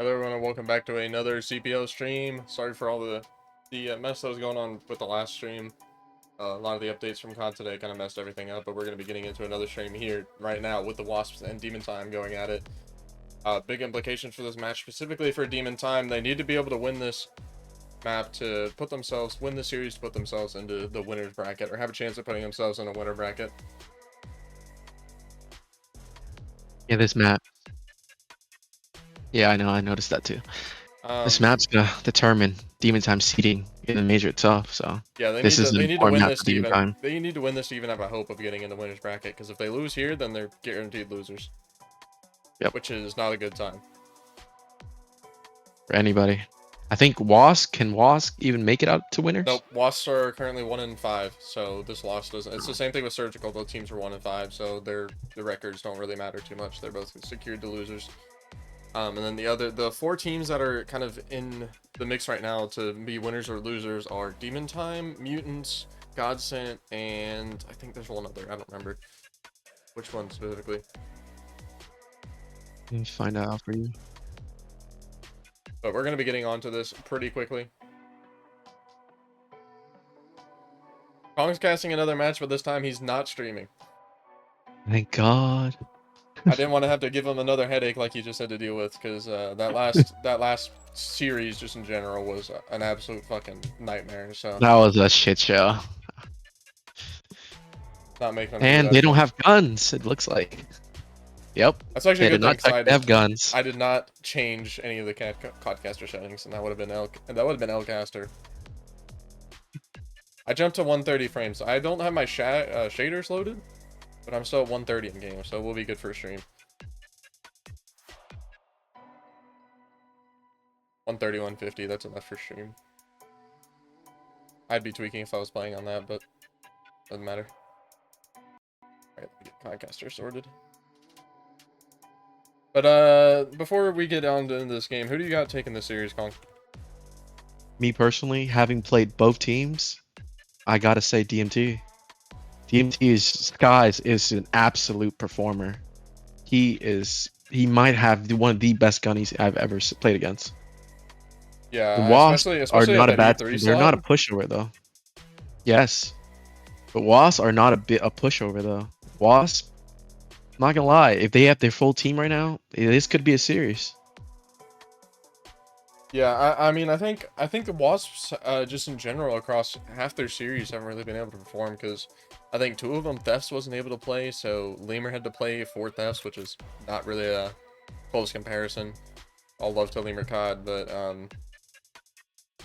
Hello everyone and welcome back to another CPL stream. Sorry for all the mess that was going on with the last stream. A lot of the updates from COD today kind of messed everything up, but we're going to be getting into another stream here right now with the Wasps and Demon Time going at it. Big implications for this match, specifically for Demon Time. They need to be able to win this map to win the series to put themselves into the winner's bracket, or have a chance of putting themselves in a winner bracket. Yeah, this map. Yeah, I know. I noticed that too. This map's gonna determine Demon Time seeding in the major itself. So yeah, this is an they need to important win map this for to Demon even Time they need to win this to even have a hope of getting in the winner's bracket, because if they lose here, then they're guaranteed losers. Yep. Which is not a good time for anybody. I think Wasp even make it out to winners? Nope, Wasps are currently 1-5, so this loss doesn't. It's the same thing with Surgical. Both teams are 1-5, so the records don't really matter too much. They're both secured to losers. And then the four teams that are kind of in the mix right now to be winners or losers are Demon Time, Mutants, Godsent, and I think there's one other. I don't remember which one specifically. Let me find out for you. But we're gonna be getting onto this pretty quickly. Kong's casting another match, but this time he's not streaming. Thank God. I didn't want to have to give him another headache like he just had to deal with, because that last series just in general was an absolute fucking nightmare. So That was a shit show. not making him do And that they don't again. have guns, it looks like. Yep. That's actually They a good did thing, not check because to have guns. I did not change any of the Codcaster settings, and that would have been Lcaster. I jumped to 130 frames. I don't have my shaders loaded, but I'm still at 130 in game, so we'll be good for a stream. 130, 150, that's enough for stream. I'd be tweaking if I was playing on that, but doesn't matter. Alright, let me get Concaster sorted. But before we get on to this game, who do you got taking this series, Kong? Me personally, having played both teams, I gotta say DMT. Skies is an absolute performer. He might have one of the best gunnies I've ever played against. The Yeah, Wasps are especially at not a that bad E3 team. They're not a slot. pushover though. Yes, but Wasps are not a pushover though. Wasps, not gonna lie, if they have their full team right now, this could be a series. Yeah, I mean, I think the Wasps, just in general across half their series, haven't really been able to perform, because I think two of them Thefts wasn't able to play, so Lemur had to play 4 Thefts, which is not really a close comparison. All love to Lemur COD, but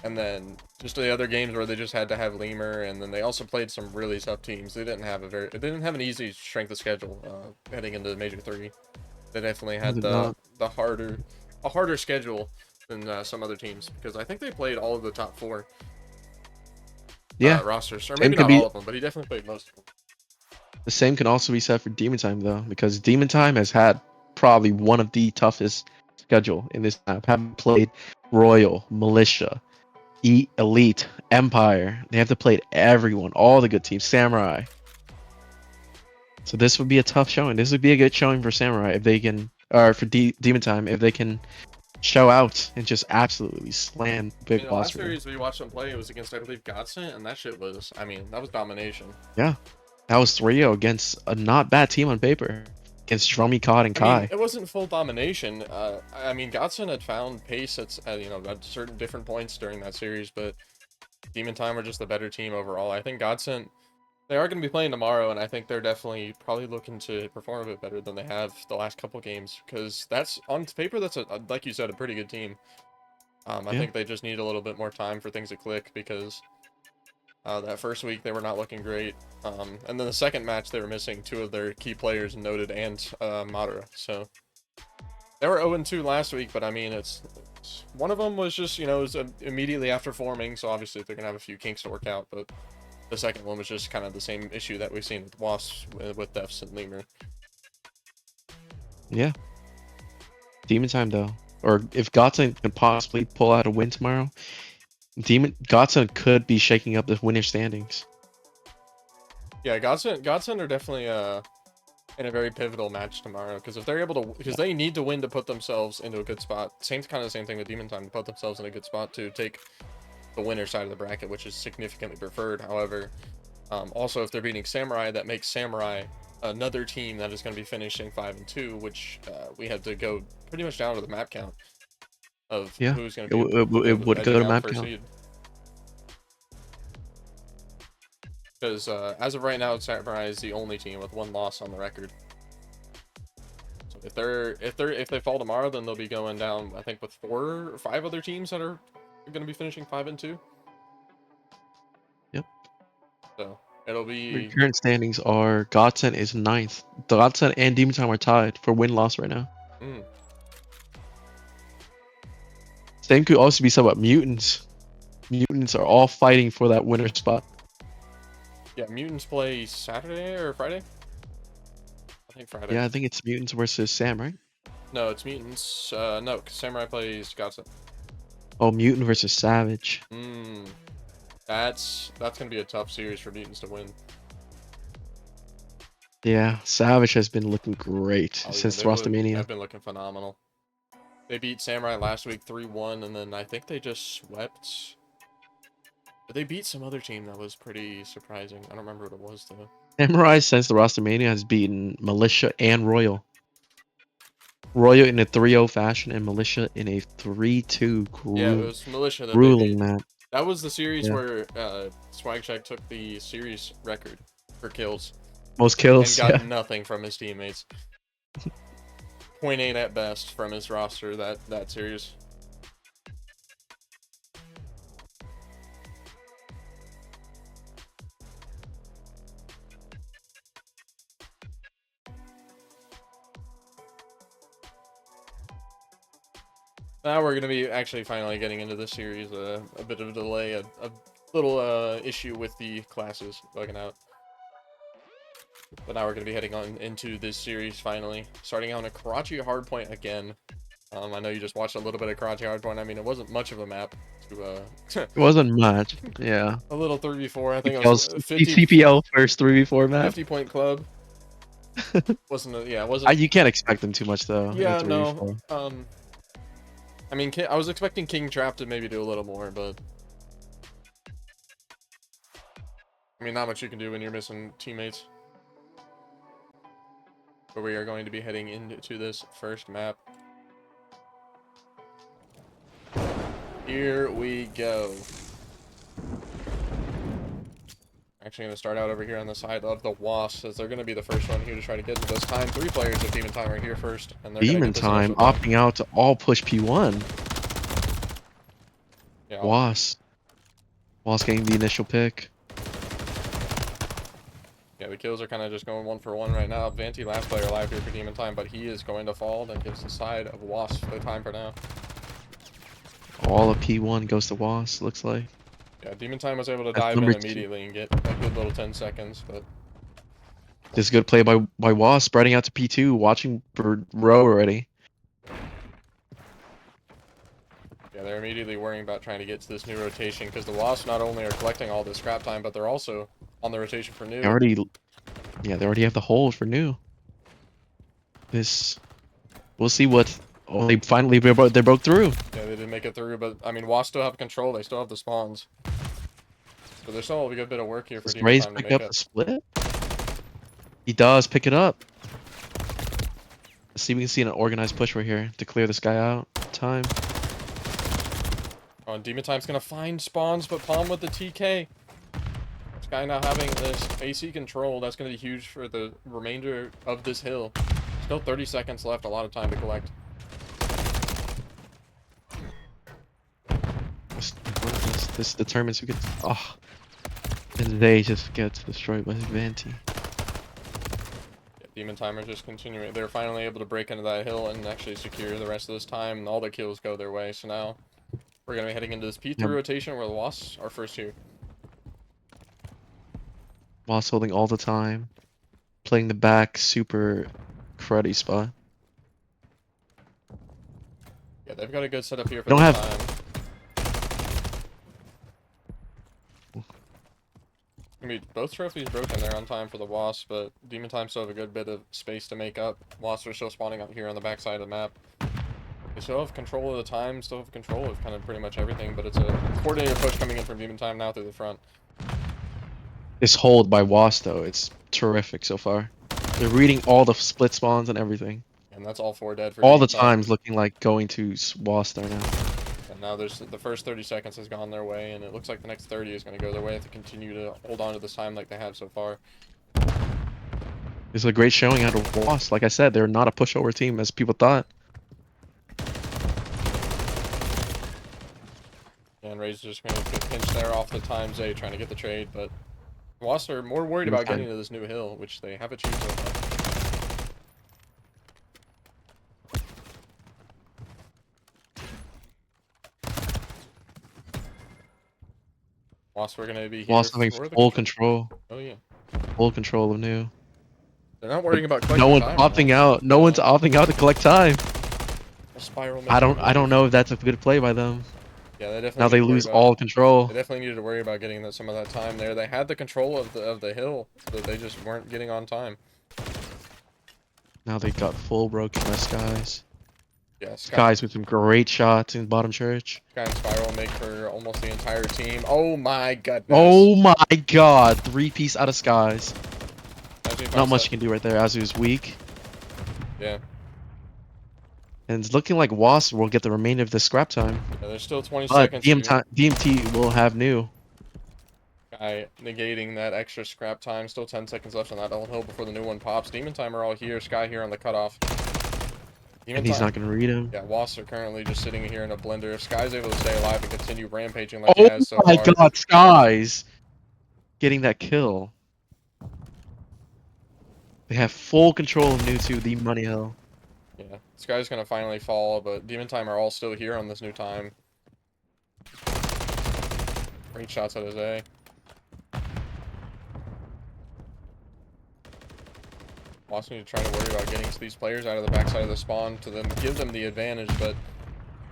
and then just the other games where they just had to have Lemur, and then they also played some really tough teams. They didn't have an easy strength of schedule heading into Major 3. They definitely Was had it not? a harder schedule than some other teams, because I think they played all of the top 4 Yeah, rosters, or same maybe could not be. all of them, but he definitely played most of them. The same can also be said for Demon Time though, because Demon Time has had probably one of the toughest schedule in this map. Having played Royal, Militia, Elite, Empire, they have to play everyone, all the good teams, Samurai. So this would be a tough showing. This would be a good showing for Samurai if they can, or for Demon Time if they can show out and just absolutely slam I mean, Big the Boss last for them. series we watched them play, it was against, I believe, Godsent, and that shit was, I mean, that was domination. Yeah, that was 3-0 against a not bad team on paper, against Drummy, Cod, and I mean, Kai. it wasn't full domination. I mean, Godsent had found pace at certain different points during that series, but Demon Time were just the better team overall. I think Godsent, they are going to be playing tomorrow, and I think they're definitely probably looking to perform a bit better than they have the last couple games, because that's, on paper, that's, like you said, a pretty good team. I Yeah. think they just need a little bit more time for things to click, because that first week they were not looking great. And then the second match, they were missing 2 of their key players, Noted and Madara. So they were 0-2 last week, but I mean, it's one of them was just, it was immediately after forming, so obviously they're going to have a few kinks to work out, but the second one was just kind of the same issue that we've seen with Wasps, with Defs and Lemur. Yeah. Demon Time though, or if Godsend can possibly pull out a win tomorrow, Godsend could be shaking up the winner standings. Yeah, Godsend are definitely in a very pivotal match tomorrow. Because if they're able to, because they need to win to put themselves into a good spot. Same kind of the same thing with Demon Time, to put themselves in a good spot to take the winner side of the bracket, which is significantly preferred. However, also if they're beating Samurai, that makes Samurai another team that is going to be finishing 5-2, which we have to go pretty much down to the map count of Yeah, who's going it, to w- it, w- be it able to would go edging to out map first count. seed. Because as of right now, Samurai is the only team with 1 loss on the record. So if they fall tomorrow, then they'll be going down, I think, with 4 or 5 other teams that are going to be finishing 5-2. Yep. So it'll The be current standings are Godsend is ninth. The Godsend and Demon Time are tied for win-loss right now. mm, Same could also be said about Mutants. Mutants are all fighting for that winner spot. yeah. Mutants play Saturday or Friday? I think Friday. Yeah, I think it's Mutants versus Sam, right? No, it's Mutants. No, 'cause Samurai plays Gotsa. Oh, Mutant versus Savage. Hmm. That's gonna be a tough series for Mutants to win. Yeah, Savage has been looking great Oh yeah, since Rostamania. they've been looking phenomenal. They beat Samurai last week 3-1, and then I think they just swept. They beat some other team that was pretty surprising. I don't remember what it was though. Samurai since the Rostamania has beaten Militia and Royal. Royal in a 3-0 fashion and Militia in a 3-2 Yeah, it was Militia that they grueling beat. match. That was the series Yeah. where Swag Shack took the series record for kills Most and kills, got yeah. nothing from his teammates. 0.8 at best from his roster that series. Now we're gonna be actually finally getting into this series. A bit of a delay, a little issue with the classes bugging out. But now we're gonna be heading on into this series finally, starting out on a Karachi hardpoint again. I know you just watched a little bit of Karachi hardpoint. I mean, it wasn't much of a map to It wasn't much. Yeah. a little 3v4. I think it was CPL's, 50 CPL first 3v4 map. 50-point club. Wasn't a, yeah, it wasn't. You can't expect them too much though in a Yeah, no. 3v4. I mean, I was expecting King Trap to maybe do a little more, but I mean, not much you can do when you're missing teammates. But we are going to be heading into this first map. Here we go. Actually going to start out over here on the side of the Wasps, as they're going to be the first one here to try to get into this time. 3 players of Demon Time are here first, and they're going to Demon get this Time initial time. opting out to all push P1. Yeah, Wasp getting the initial pick. yeah, the kills are kind of just going 1 for 1 right now. Vanti, last player alive here for Demon Time, but he is going to fall. That gives the side of Wasp the time for now. All of P1 goes to Wasp, looks like. Yeah, Demon Time was able to That's dive in number 2. immediately and get a good little 10 seconds, but This is good play by Wasp, spreading out to P2, watching for row already. yeah, they're immediately worrying about trying to get to this new rotation, because the Wasps not only are collecting all this scrap time, but they're also on the rotation for new. They already have the hold for new. We'll see what. Oh, they broke through. Yeah, they didn't make it through, but I mean, Wasps still have control. They still have the spawns. So there's still a good bit of work here for Does Demon Raze Time to pick make up up. the split? He does pick it up. Let's see if we can see an organized push right here to clear this guy out. Time. Oh, and Demon Time's gonna find spawns, but Palm with the TK. This guy now having this AC control, that's gonna be huge for the remainder of this hill. Still 30 seconds left, a lot of time to collect. This determines who gets. Oh, and they just get destroyed by Vanti. Yeah, Demon Timer just continuing. They're finally able to break into that hill and actually secure the rest of this time, and all the kills go their way. So now we're gonna be heading into this P3 rotation where the Wasps are first here. Wasp holding all the time, playing the back super cruddy spot. Yeah, they've got a good setup here for Don't the have. time. I mean, both trophies broken there on time for the Wasps, but Demon Time still have a good bit of space to make up. Wasps are still spawning out here on the backside of the map. They still have control of the time, still have control of kind of pretty much everything, but it's a coordinated push coming in from Demon Time now through the front. This hold by Wasp though, it's terrific so far. They're reading all the split spawns and everything. And that's all 4 dead for All the Demon Time. times looking like going to Wasp there now. And now there's the first 30 seconds has gone their way, and it looks like the next 30 is going to go their way if they continue to hold on to this time like they have so far. It's a great showing out of Wasp. Like I said, they're not a pushover team as people thought. And Ray's just going to get pinched there off the time Zay trying to get the trade, but Wasps are more worried about getting to this new hill, which they have achieved so far. Wasps are going to be here Wasp having for the full control. Oh yeah. Full control of new. They're not worrying about collecting No one's time opting now. out. No one's opting out to collect time. A spiral I don't know if that's a good play by them. Yeah, they definitely Now they need to worry lose about- all control. They definitely needed to worry about getting some of that time there. They had the control of the hill, but they just weren't getting on time. Now they got full broken by Skies. Yeah, Skies with some great shots in bottom church. Sky and Spiral make for almost the entire team. Oh my goodness. Oh my god. 3-piece out of Skies. Not much that. you can do right there. Azu's weak. Yeah. And it's looking like Wasp will get the remainder of the scrap time. Yeah, there's still 20 But seconds here. DMT will have new. Guy negating that extra scrap time. Still 10 seconds left on that old hill before the new one pops. Demon Time are all here. Sky here on the cutoff. And he's not going to read him. Yeah, Wasps are currently just sitting here in a blender. If Sky's able to stay alive and continue rampaging like he has so Oh my far. god, Skies! Getting that kill. They have full control of new 2, the money hill. Yeah, Sky's gonna finally fall, but Demon Time are all still here on this new time. Great shots at Jose. Wasps need to try to worry about getting these players out of the backside of the spawn to then give them the advantage, but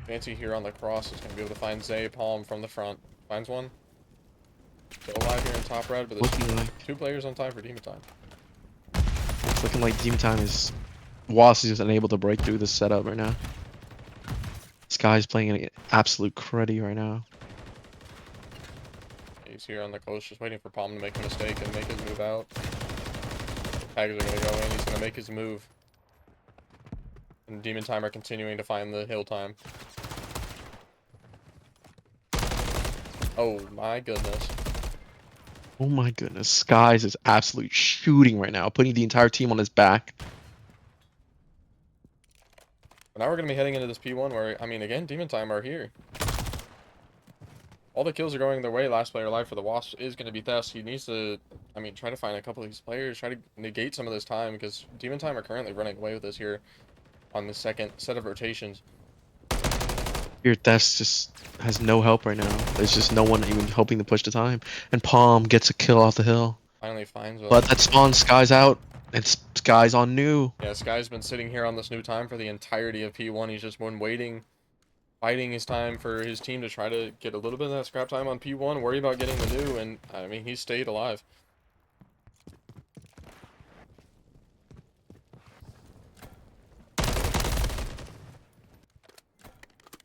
Fancy here on the cross is going to be able to find Zay Palm from the front. Finds one. Still alive here in top red, but there's 2 players on time for Demon Time. It's looking like Demon Time is... Wasp is just unable to break through this setup right now. Sky's playing an absolute cruddy right now. He's here on the coast just waiting for Palm to make a mistake and make his move out. Tags are going to go in. He's going to make his move. And Demon Time are continuing to find the hill time. Oh my goodness. Oh my goodness. Skies is absolute shooting right now, putting the entire team on his back. But now we're going to be heading into this P1 where, I mean, again, Demon Time are here. All the kills are going their way. Last player alive for the Wasps is going to be Thefts. He needs to, I mean, try to find a couple of these players, try to negate some of this time, because Demon Time are currently running away with this here on the second set of rotations. Here, Thefts just has no help right now. There's just no one even helping to push the time. And Palm gets a kill off the hill. Finally finds one. But that spawns Sky's out. And Sky's on new. Yeah, Sky's been sitting here on this new time for the entirety of P1. He's just been waiting, fighting his time for his team to try to get a little bit of that scrap time on P1, worry about getting the new, and I mean, he stayed alive.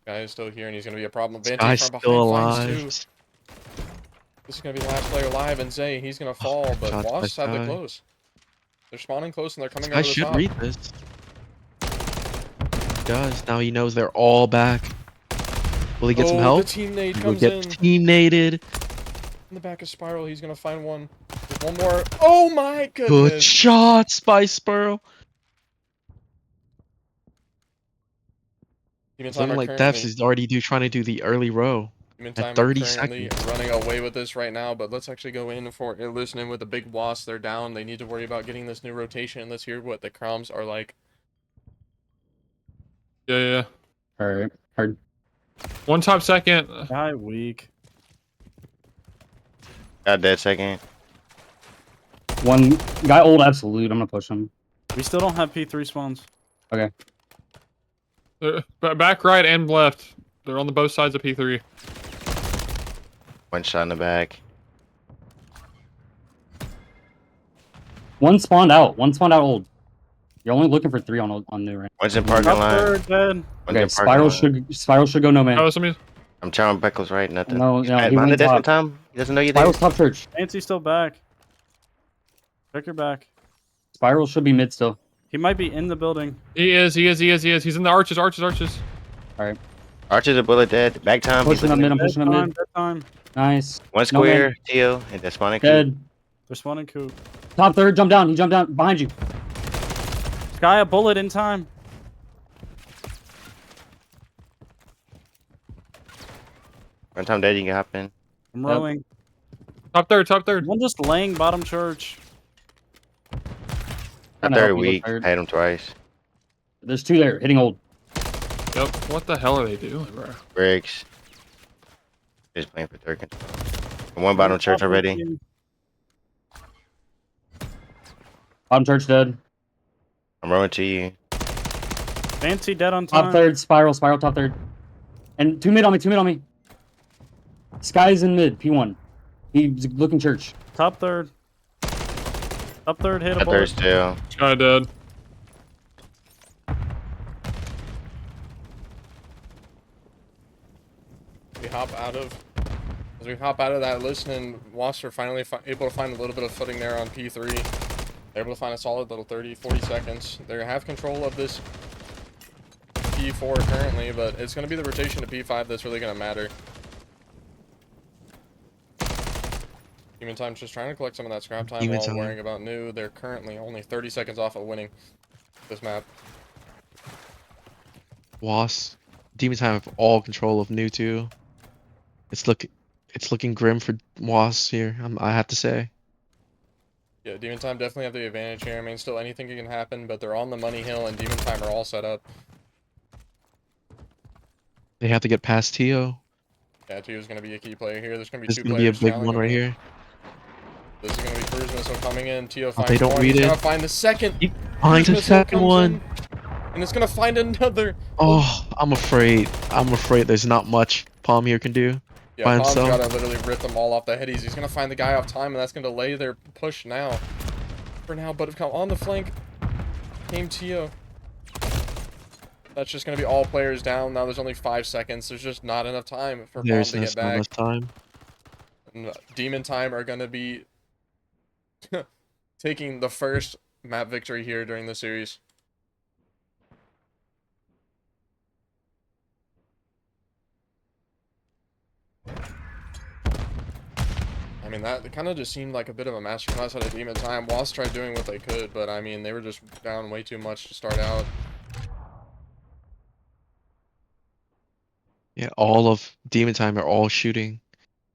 Guy is still here, and he's going to be a problem. Sky's from still behind alive. finds 2. This is going to be the last player alive, and Zay, he's going to fall, but Shots by Wasps have the Sky. close. They're spawning close, and they're coming Sky over the should top. read this. He does. Now he knows they're all back. Will he get some help? The team nade He will comes get in. team naded. In the back of Spiral, he's going to find one. There's one more. Oh my Good goodness. shots by Spurl. Demon It's Time looking are like currently, Thefts is already trying to do the early row. Demon at Time 30 are currently seconds. running away with this right now, but let's actually go in for listening with the big Wasp. They're down. They need to worry about getting this new rotation. Let's hear what the crumbs are like. Yeah. Alright. Hard. One top second. Guy weak. Got dead second. One guy old absolute. I'm gonna push him. We still don't have P3 spawns. Back right and left. They're on the both sides of P3. One shot in the back. One spawned out. One spawned out old. You're only looking for 3 on new right? One's in parking Top lot. third, dead. One's Okay, in parking Spiral should go no man. Oh, somebody. I'm trying Beckles right, nothing. No, He's no, mad. he Behind the went desk top. one time. He doesn't know you're there. Spiral's top church. Fancy's still back. Check your back. Spiral should be mid still. He might be in the building. He is. He's in the arches. Archer's a bullet dead. Back time. He's Pushing up looking mid. at I'm Dead pushing up time, mid. dead time. Nice. one No man. square, Tio, and that's spawning. Dead. They're spawning coop. Top third. Jump down. He jumped down behind you. Sky, a bullet in time. One time dead, you can hop in. I'm Yep. rowing. Top third. One just laying bottom church. Not Trying to third help you, week. third. I hit him twice. There's 2 there hitting old. Yep. What the hell are they doing, bro? Briggs. Just playing for third control. And one bottom church already. Bottom church dead. I'm rolling to you. Fancy dead on time. Top third. Spiral top third. And 2 mid on me. Sky's in mid. P1. He's looking church. Top third. Top third hit a That bullet. third still. Guy dead. As we hop out of that listening, Wasps are finally able to find a little bit of footing there on P3. They're able to find a solid little 30-40 seconds. They have control of this P4 currently, but it's going to be the rotation to P5 that's really going to matter. Demon Time's just trying to collect some of that scrap time while worrying about new. They're currently only 30 seconds off of winning this map. Wasps, Demon Time have all control of new too. It's looking grim for Wasps here. I have to say. Yeah, Demon Time definitely have the advantage here. I mean, still anything can happen, but they're on the money hill, and Demon Time are all set up. They have to get past Tio. Yeah, Tio's going to be a key player here. There's going to be This is two gonna be a players big one challenging right him. here. This is going to be Cruise Missile coming in. Tio Oh, finds they don't one. read He's it. going to find the second. Find Cruise the Missile second comes one. in, and it's going to find another. Oh, I'm afraid there's not much Palm here can do. Yeah, by Palm's himself. got to literally rip them all off the headies. He's going to find the guy off time, and that's going to delay their push now. For now, but on the flank came Tio. That's just going to be all players down. Now there's only 5 seconds. There's just not enough time for Palm There's to get not back. enough time. And Demon Time are going to be taking the first map victory here during the series. I mean, that kind of just seemed like a bit of a masterclass out of Demon Time. Wasps tried doing what they could, but I mean, they were just down way too much to start out. Yeah, all of Demon Time are all shooting,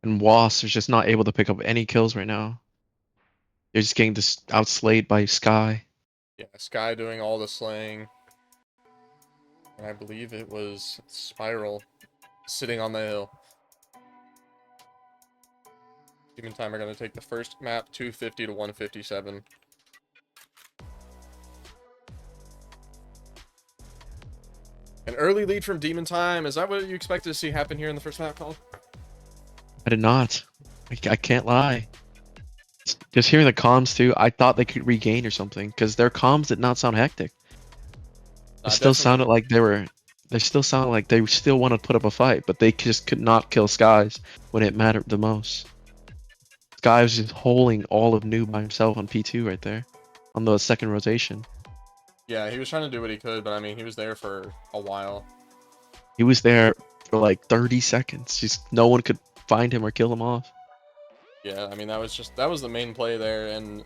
and Wasps are just not able to pick up any kills right now. They're just getting outslayed by Sky. Yeah, Sky doing all the slaying. And I believe it was Spiral sitting on the hill. Demon Time are going to take the first map, 250 to 157. An early lead from Demon Time. Is that what you expected to see happen here in the first map, Colin? I did not. I can't lie. Just hearing the comms too, I thought they could regain or something, because their comms did not sound hectic. It still sounded like they still sounded like they still want to put up a fight, but they just could not kill Skies when it mattered the most. Sky was just holding all of new by himself on P2 right there, on the second rotation. Yeah, he was trying to do what he could, but I mean, he was there for a while. He was there for like 30 seconds. Just no one could find him or kill him off. Yeah, I mean, that was the main play there, and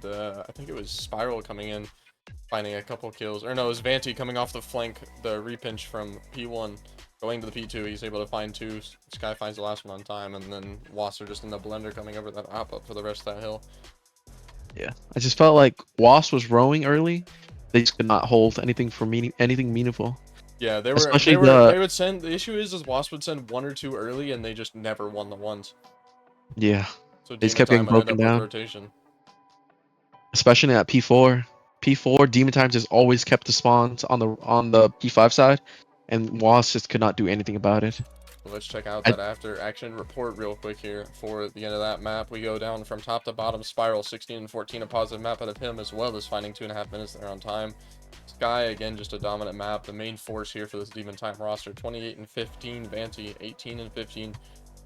I think it was Spiral coming in, finding a couple kills. Or no, it was Vanti coming off the flank, the repinch from P1, going to the P2. He's able to find 2. Sky finds the last one on time, and then Wasps are just in the blender coming over that hop-up for the rest of that hill. Yeah, I just felt like Wasp was rowing early. They just could not hold anything for anything meaningful. Yeah, they would send. The issue is Wasp would send 1 or 2 early, and they just never won the ones. Yeah, So they just Demon kept getting Time would end broken up down. with rotation. Especially at P4. P4, Demon Time just always kept the spawns on the P5 side, and Wasp just could not do anything about it. Let's check out I- that after action report real quick here for the end of that map. We go down from top to bottom. Spiral 16 and 14, a positive map out of him, as well as finding 2.5 minutes there on time. Sky, again, just a dominant map. The main force here for this Demon Time roster, 28 and 15. Vanty, 18 and 15.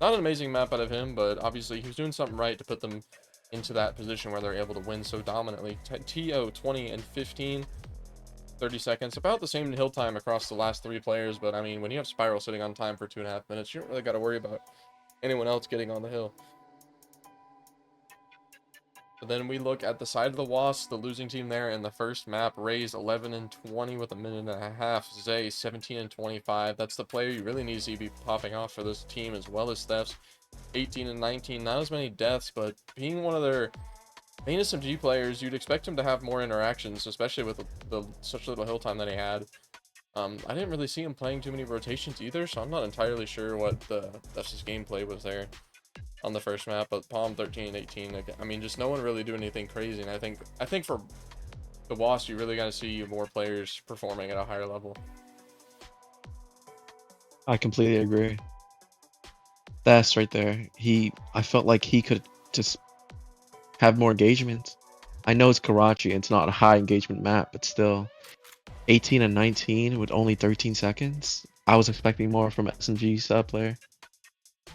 Not an amazing map out of him, but obviously he was doing something right to put them into that position where they're able to win so dominantly. TO, 20 and 15. 30 seconds, about the same hill time across the last 3 players, but I mean, when you have Spiral sitting on time for 2.5 minutes, you don't really got to worry about anyone else getting on the hill. But then we look at the side of the Wasps, the losing team there in the first map. Rays 11 and 20 with a minute and a half. Zay 17 and 25. That's the player you really need to see be popping off for this team, as well as Steph's 18 and 19. Not as many deaths, but being one of their main SMG players, you'd expect him to have more interactions, especially with the such little hill time that he had. I didn't really see him playing too many rotations either, so I'm not entirely sure what that's his gameplay was there on the first map. But Palm 13 and 18, I mean, just no one really doing anything crazy. And I think for the Wasps, you really got to see more players performing at a higher level. I completely agree. That's right there. I felt like he could just have more engagement. I know it's Karachi, and it's not a high engagement map, but still, 18 and 19 with only 13 seconds. I was expecting more from SMG sub player.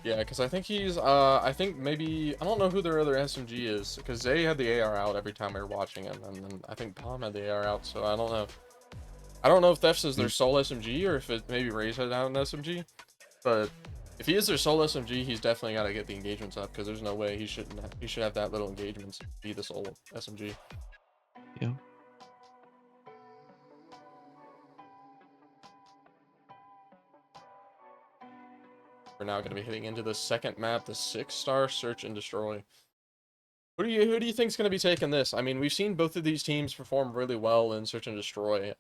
Yeah, because I think he's, I think maybe, I don't know who their other SMG is, because Zay had the AR out every time we were watching him, and then I think Palm had the AR out, so I don't know. I don't know if Thefts is their sole SMG, or if it maybe Ray's had out an SMG, but if he is their sole SMG, he's definitely got to get the engagements up, because there's no way he should have that little engagements be the sole SMG. Yeah. We're now going to be hitting into the second map, the 6-star Search and Destroy. Who do you think is going to be taking this? I mean, we've seen both of these teams perform really well in Search and Destroy.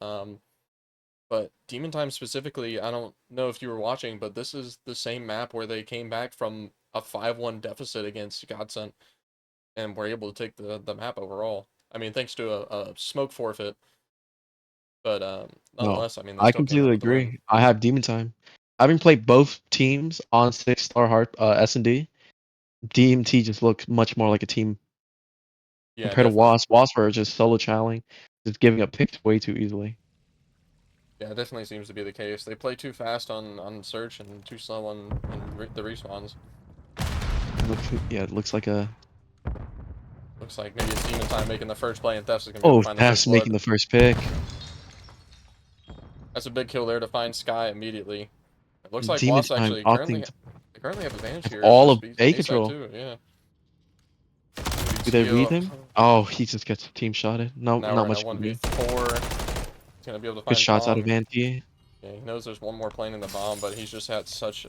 But Demon Time specifically, I don't know if you were watching, but this is the same map where they came back from a 5-1 deficit against Godsent and were able to take the map overall. I mean, thanks to a smoke forfeit. But No, nonetheless, I mean, they I still came completely out with the win. agree. I have Demon Time. Having played both teams on 6-star hard S&D, DMT just looks much more like a team Yeah, compared to definitely. Wasp. Wasp are just solo challenging, just giving up picks way too easily. Yeah, it definitely seems to be the case. They play too fast on Search and too slow on the respawns. Yeah, it looks like a. Looks like maybe it's Demon Time making the first play, and Thefts is going to be able Oh, to find the first Thefts making blood. the first pick. That's a big kill there to find Sky immediately. It looks like Demon Wasps Time actually opting to currently have advantage here. all This of A side control. too, yeah. Do they read Steal. him? Oh, he just gets team shotted. No, Now we're not in a much to do. 1v4. He's going to be able to Good find shots out of bomb. Anti. Yeah, he knows there's one more plane in the bomb, but he's just had such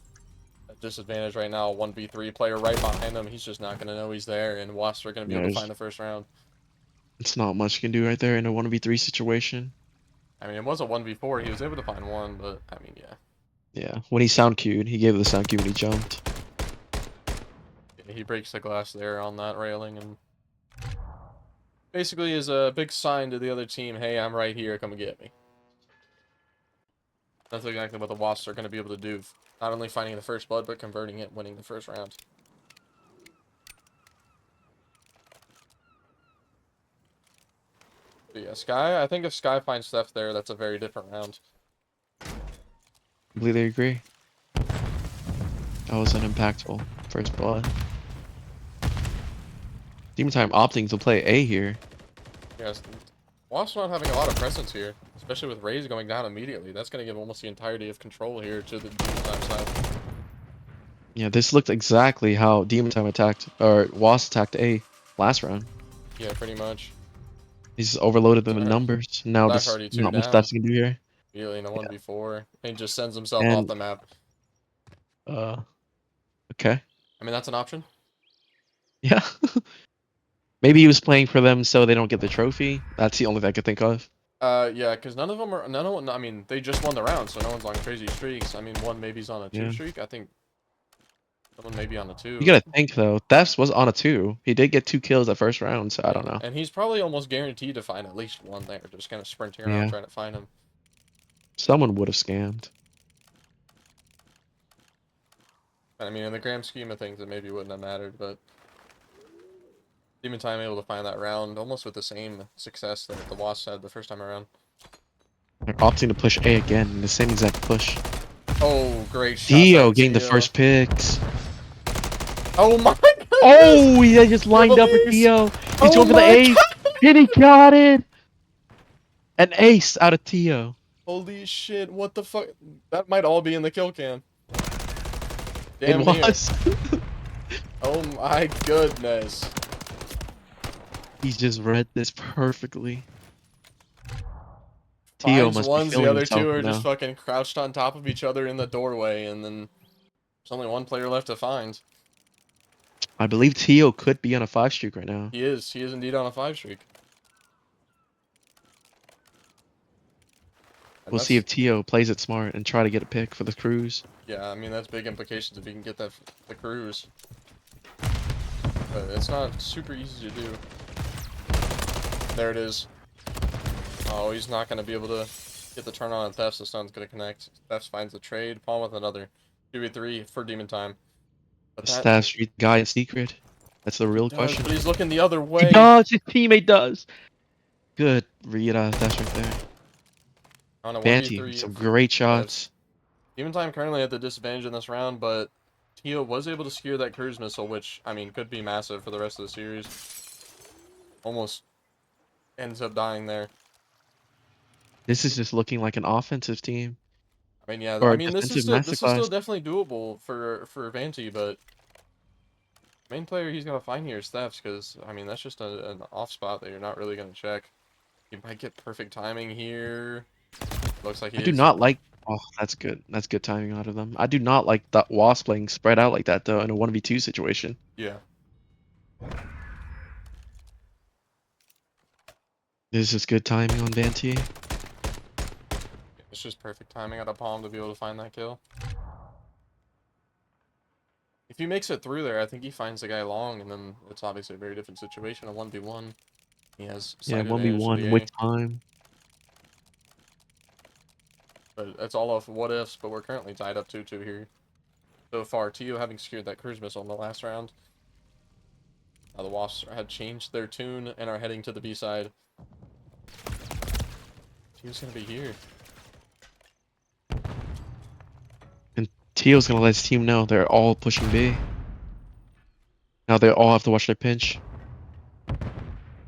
a disadvantage right now. 1v3 player right behind him. He's just not going to know he's there, and Wasps are going to be able to find the first round. It's not much you can do right there in a 1v3 situation. I mean, it was a 1v4. He was able to find one, but I mean, yeah. Yeah, when he sound cued, he gave it the sound cue when he jumped. Yeah, he breaks the glass there on that railing, and basically is a big sign to the other team, hey, I'm right here, come and get me. That's exactly what the Wasps are going to be able to do. Not only finding the first blood, but converting it, winning the first round. But yeah, Sky, I think if Sky finds Steph there, that's a very different round. Completely agree. That was an impactful first blood. Demon Time opting to play A here. Yes, Wasps not having a lot of presence here, especially with Rays going down immediately. That's going to give almost the entirety of control here to the Demon Time side. Yeah, this looked exactly how Demon Time attacked, or Wasp attacked A last round. Yeah, pretty much. He's just overloaded them with Alright. numbers. Now Steph there's already 2 not much down. Steph's can do here. Immediately in a Yeah. 1v4. And just sends himself off And the map. okay. I mean, that's an option. Yeah. Maybe he was playing for them so they don't get the trophy. That's the only thing I could think of. Yeah, because none of them are, I mean, they just won the round, so no one's on crazy streaks. I mean, one maybe's on a 2 Yeah. streak. I think someone may be on a 2. You gotta think though. Thefts was on a 2. He did get 2 kills that first round, so I don't Yeah, know. and he's probably almost guaranteed to find at least one there, just kind of sprinting around Yeah. trying to find him. Someone would have scammed. I mean, in the grand scheme of things, it maybe wouldn't have mattered, but Demon Time able to find that round almost with the same success that the Wasps had the first time around. They're opting to push A again in the same exact push. Oh, great shot. Dio by getting the Tio. first picks. Oh my god! Oh, he just lined up for Release. Dio. He's Oh going for the my ace. God. And he got it. An ace out of Tio. Holy shit, what the fuck? That might all be in the kill cam. It Damn near. was. Oh my goodness. He's just read this perfectly. Tio Finds must be ones, the feeling other himself two are now. just fucking crouched on top of each other in the doorway, and then there's only one player left to find. I believe Tio could be on a 5 streak right now. He is indeed on a 5 streak. And We'll see that's- if Tio plays it smart and try to get a pick for the cruise. Yeah, I mean, that's big implications if he can get that the cruise. But it's not super easy to do. There it is. Oh, he's not going to be able to get the turn on Thefts. The stun's going to connect. Thefts finds the trade. Palm with another. 2v3 for Demon Time. But The that Staff Street guy in secret. That's the real does, question. but he's looking the other He way. does. His teammate does. Good read out of Staff right there. On a Banty, 1v3. some great shots. Demon Time currently at the disadvantage in this round, but Tio was able to secure that cruise missile, which, I mean, could be massive for the rest of the series. Almost ends up dying there. This is just looking like an offensive team. I mean, yeah, Or I a mean, this is defensive still masterclass. definitely doable for Vanti, but main player he's gonna find here is Thefts, because I mean that's just an off spot that you're not really gonna check. You might get perfect timing here. Looks like he I do is. not like. Oh, that's good. That's good timing out of them. I do not like that Wasp playing spread out like that though in a 1v2 situation. Yeah. This is good timing on Banty. It's just perfect timing out of Palm to be able to find that kill. If he makes it through there, I think he finds the guy long, and then it's obviously a very different situation. A 1v1. He has Yeah, side advantage to 1v1 the A, with time. but that's all off what ifs. But we're currently tied up 2-2 here. So far, Tio having secured that cruise missile in the last round. Now the Wasps had changed their tune and are heading to the B side. Tio's gonna be here. Tio's gonna let his team know they're all pushing B. Now they all have to watch their pinch. It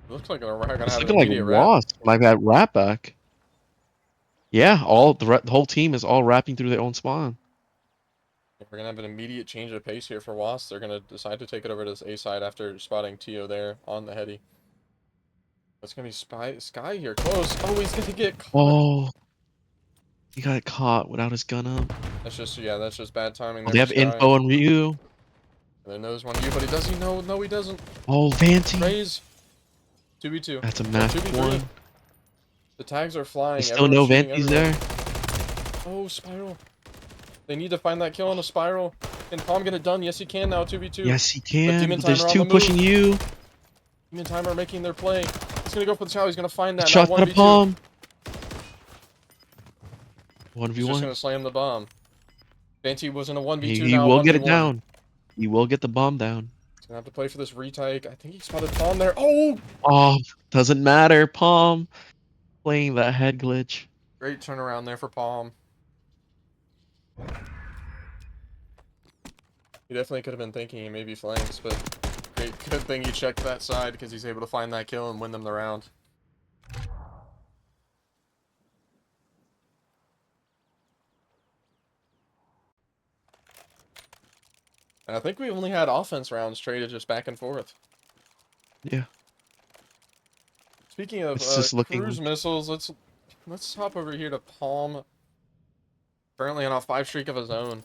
looks like we're gonna It's have an looking like immediate wrap. Wasp might have wrap back. Yeah, all the whole team is all wrapping through their own spawn. We're gonna have an immediate change of pace here for Wasps. They're gonna decide to take it over to this A side after spotting Tio there on the heady. It's gonna be Sky here, close. Oh, he's gonna get caught. Oh, he got caught without his gun up. That's just bad timing. Oh, There they for have Sky. info on Ryu. And then knows one of you, but he does he know? No, he doesn't. Oh, Vanty. Raise. 2v2. That's a Or match 2v3. one. The tags are flying. There's still no Everyone's shooting Vanty's everyone. there. Oh, Spiral. They need to find that kill on a Spiral. Can Palm get it done? Yes, he can now. 2v2. Yes, he can. Demon But there's Timer on two the move. pushing you. Demon Timer making their play. He's gonna go for the tower. He's gonna find that. Shot Now at a 1v2. palm. He's just 1v1. gonna slam the bomb. Vanty was in a 1v2 He now. will get it 1v1. down. He will get the bomb down. He's gonna have to play for this retake. I think he spotted Palm there. Oh! Oh, doesn't matter. Palm playing that head glitch. Great turnaround there for Palm. He definitely could have been thinking he maybe flanks, but good thing he checked that side because he's able to find that kill and win them the round. And I think we only had offense rounds traded just back and forth. Yeah. Speaking of It's just looking cruise missiles, let's hop over here to Palm. Currently on a 5 streak of his own.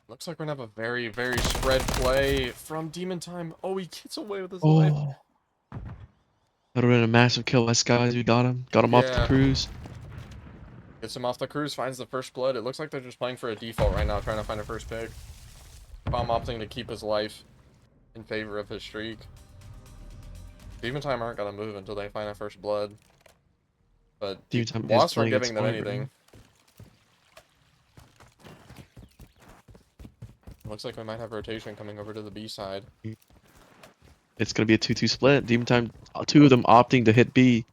Looks like we're gonna have a very, very spread play from Demon Time. Oh, he gets away with his life. Oh. That would have been a massive kill by Skies. We got him. Got him off the Yeah. cruise. Gets him off the cruise, finds the first blood. It looks like they're just playing for a default right now, trying to find a first pick. Palm opting to keep his life in favor of his streak. Demon Time aren't gonna move until they find a first blood. But Demon Time is Wasps aren't playing it giving them smart right anything. Looks like we might have rotation coming over to the B side. It's gonna be a 2-2 split. Demon Time, two of them opting to hit B.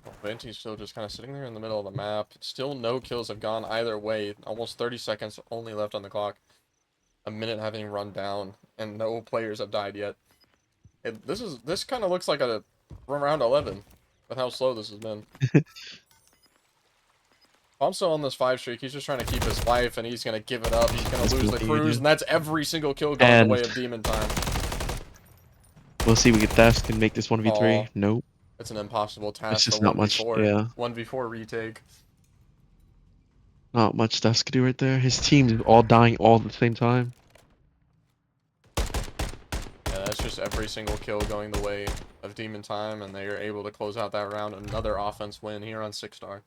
Well, Vanti's still just kind of sitting there in the middle of the map. Still no kills have gone either way. Almost 30 seconds only left on the clock. A minute having run down, and no players have died yet. This kind of looks like a round 11 with how slow this has been. I'm still on this 5 streak. He's just trying to keep his life, and he's gonna give it up. He's gonna lose the cruise, and that's every single kill going the way of Demon Time. We'll see. We get Theft can make this 1v3. Aw. Nope. It's an impossible task. It's just the not much. 1v4. Yeah, 1v4 retake. not much Theft can do right there. His team's all dying all at the same time. Yeah, that's just every single kill going the way of Demon Time, and they are able to close out that round. Another offense win here on 6 star.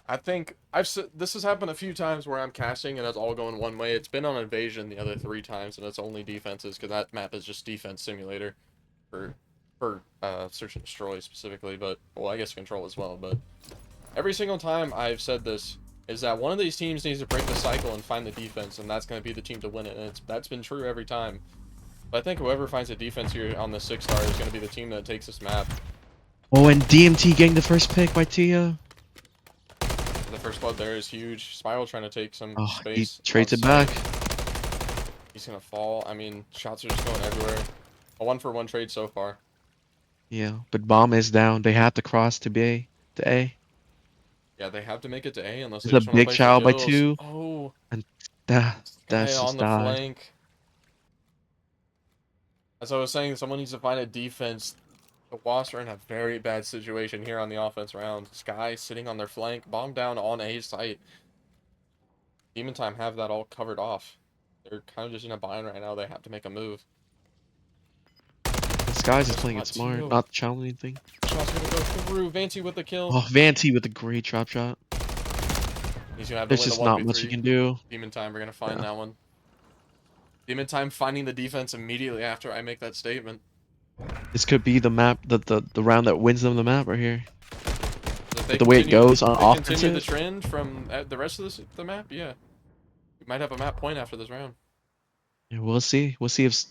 I think this has happened a few times where I'm casting and it's all going one way. It's been on Invasion the other 3 times, and it's only defenses because that map is just defense simulator for Search and Destroy specifically, but well, I guess Control as well. But every single time I've said this is that one of these teams needs to break the cycle and find the defense, and that's going to be the team to win it. And that's been true every time. But I think whoever finds the defense here on the 6 star is going to be the team that takes this map. Oh, and DMT getting the first pick by Tia. The first blood there is huge. Spiral trying to take some Oh, space. he trades it on back. site. He's gonna fall. I mean, shots are just going everywhere. A 1-for-1 trade so far. Yeah, but bomb is down. They have to cross to B, to A. Yeah, they have to make it to A unless they It's just a want to big play chow for by kills. 2. Oh, And guy that's on just the died. flank. As I was saying, someone needs to find a defense. The Wasps are in a very bad situation here on the offense round. Sky sitting on their flank, bomb down on A site. Demon Time have that all covered off. They're kind of just in a bind right now. They have to make a move. This guy's just playing it Spot smart, two. not challenging anything. Shot's gonna go through. Vanti with the kill. Oh, Vanti with a great drop shot. He's gonna have to There's win just the not 1v3. much you can do. Demon Time, we're gonna find Yeah. that one. Demon Time finding the defense immediately after I make that statement. This could be the map, the round that wins them the map right here. If But the way it goes on if they continue the offensive. trend from the rest of the map, yeah. We might have a map point after this round. Yeah, we'll see. We'll see if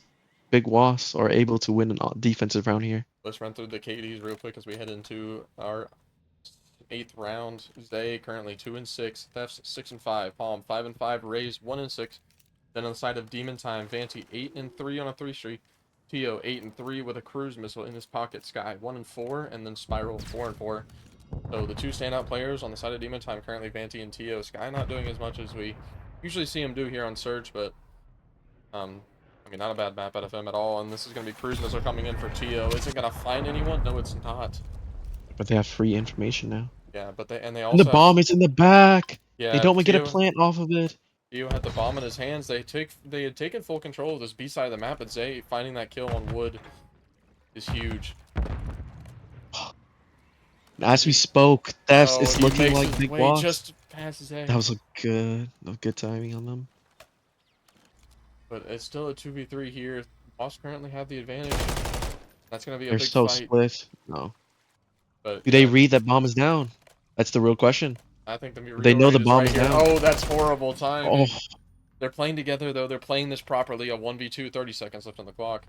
Big Wasps are able to win an defensive round here. Let's run through the KDs real quick as we head into our 8th round. Zay currently 2-6, Thefts 6-5, Palm 5-5, Rays 1-6. Then on the side of Demon Time, Vanti 8-3 on a 3 streak. Tio 8-3 with a cruise missile in his pocket. Sky 1-4, and then Spiral 4-4. So the 2 standout players on the side of Demon Time currently Vanti and Tio. Sky not doing as much as we usually see him do here on Search, but I mean, not a bad map out of him at all. And this is gonna be cruise missile coming in for Tio. Is it gonna find anyone? No, it's not. But they have free information now. Yeah, but they And also the bomb is in the back. yeah, They don't even get a Tio- plant off of it. Tio had the bomb in his hands. They had taken full control of this B side of the map, but Zay finding that kill on wood is huge. As we spoke, Thefts Oh, is he looking makes like his Big way Wasps. just past Zay. That was a good timing on them. But it's still a 2v3 here. Wasps currently have the advantage. That's gonna be a They're big so fight. split. No. But Do they yeah, read that bomb is down? That's the real question. I think the They know the read bomb right is here. down. Oh, that's horrible timing. Oh, They're playing together though. They're playing this properly. A 1v2, 30 seconds left on the clock.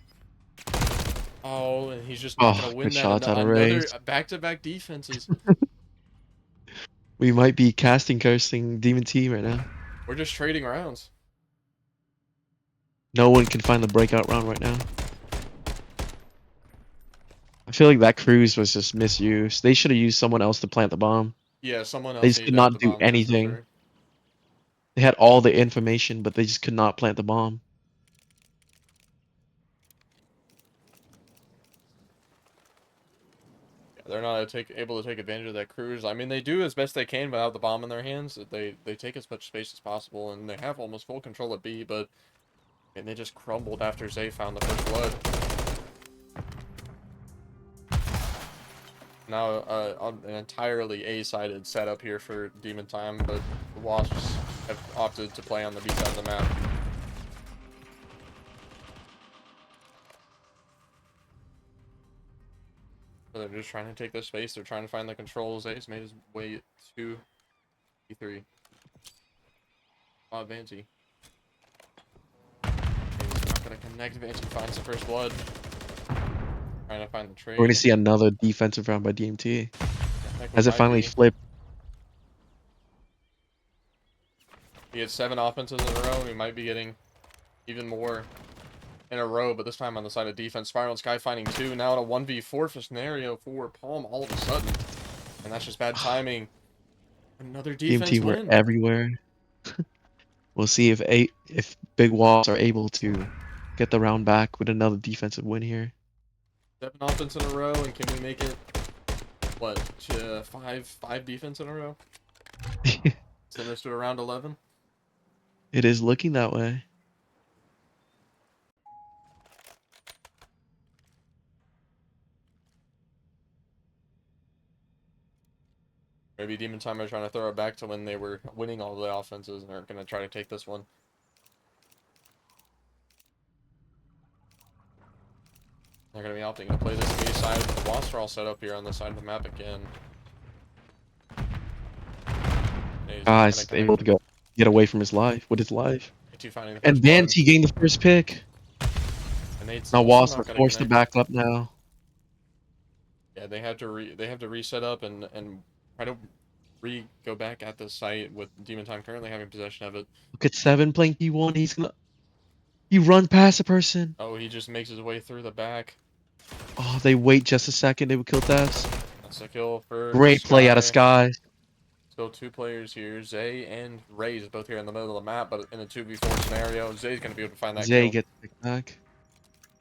Oh, and he's just not gonna win good that. shots out of Another Rays. back-to-back defenses. We might be cursing Demon Team right now. We're just trading rounds. No one can find the breakout round right now. I feel like that cruise was just misused. They should have used someone else to plant the bomb. Yeah, someone else. They just needed could to have not the do bomb, that's for anything. sure. They had all the information, but they just could not plant the bomb. Yeah, they're not able to take advantage of that cruise. I mean, they do as best they can without the bomb in their hands. They take as much space as possible, and they have almost full control of B, but and they just crumbled after Zay found the first blood. Now, on an entirely A-sided setup here for Demon Time, but the Wasps have opted to play on the B side of the map. So they're just trying to take this space. They're trying to find the controls. Ace made his way to E3. Vanty. He's not gonna connect. Vanty finds the first blood. Trying to find the trade. We're gonna see another defensive round by DMT. Heck, we Has it might finally be. flipped? He had 7 offenses in a row. We might be getting even more in a row, but this time on the side of defense. Spiral and Sky finding 2. Now in a 1v4 scenario for Palm all of a sudden. And that's just bad timing. Another defense DMT were win. everywhere. We'll see if Big Walls are able to get the round back with another defensive win here. 7 offense in a row, and can we make it, what, to 5 defense in a row? Send us to around 11? It is looking that way. Maybe Demon Time are trying to throw it back to when they were winning all the offenses and are going to try to take this one. They're going to be opting to play this A side. The Wasps are all set up here on the side of the map again. Guys, able to get away from his life with his life. And Vanty getting the first pick. Now Wasps are forced to back up now. Yeah, they have to reset up and try to go back at the site with Demon Time currently having possession of it. Look at 7 playing P1. He run past a person. Oh, he just makes his way through the back. Oh, they wait just a second. They would kill Thefts. That's a kill for Great play out of Sky. Still 2 players here. Zay and Raze both here in the middle of the map, but in a 2v4 scenario, Zay's going to be able to find that Zay kill. gets picked back.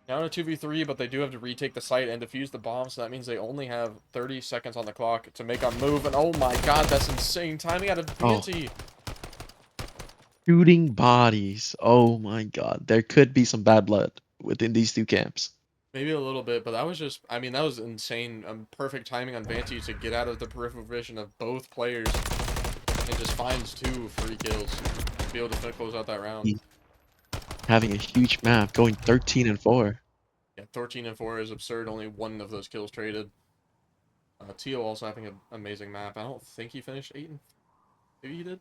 Now in a 2v3, but they do have to retake the site and defuse the bomb, so that means they only have 30 seconds on the clock to make a move. And oh my god, that's insane timing out of Vanty. Shooting bodies. Oh my god. There could be some bad blood within these 2 camps. Maybe a little bit, but that was just, I mean, that was insane. Perfect timing on Vanty to get out of the peripheral vision of both players and just finds 2 free kills to be able to close out that round. Having a huge map, going 13-4. Yeah, 13-4 is absurd. Only 1 of those kills traded. Teal also having an amazing map. I don't think he finished 8 and maybe he did.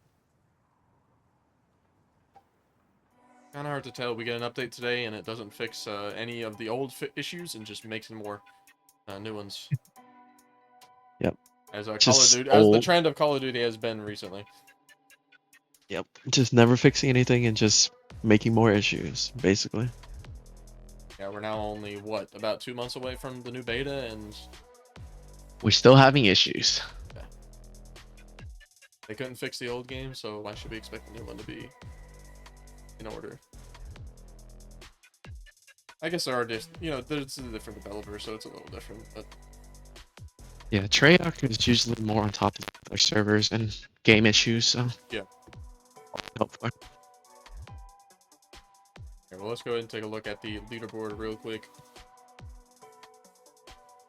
Kind of hard to tell. We get an update today, and it doesn't fix any of the old issues, and just makes more new ones. Yep. As Call of Duty, as the trend of Call of Duty has been recently. Yep. Just never fixing anything and just making more issues, basically. Yeah, we're now only what, about 2 months away from the new beta, and we're still having issues. Yeah. They couldn't fix the old game, so why should we expect the new one to be in order? I guess there are just, you know, there's a different developer, so it's a little different, but yeah, Treyarch is usually more on top of their servers and game issues, so yeah. Helpful. Okay, well, let's go ahead and take a look at the leaderboard real quick.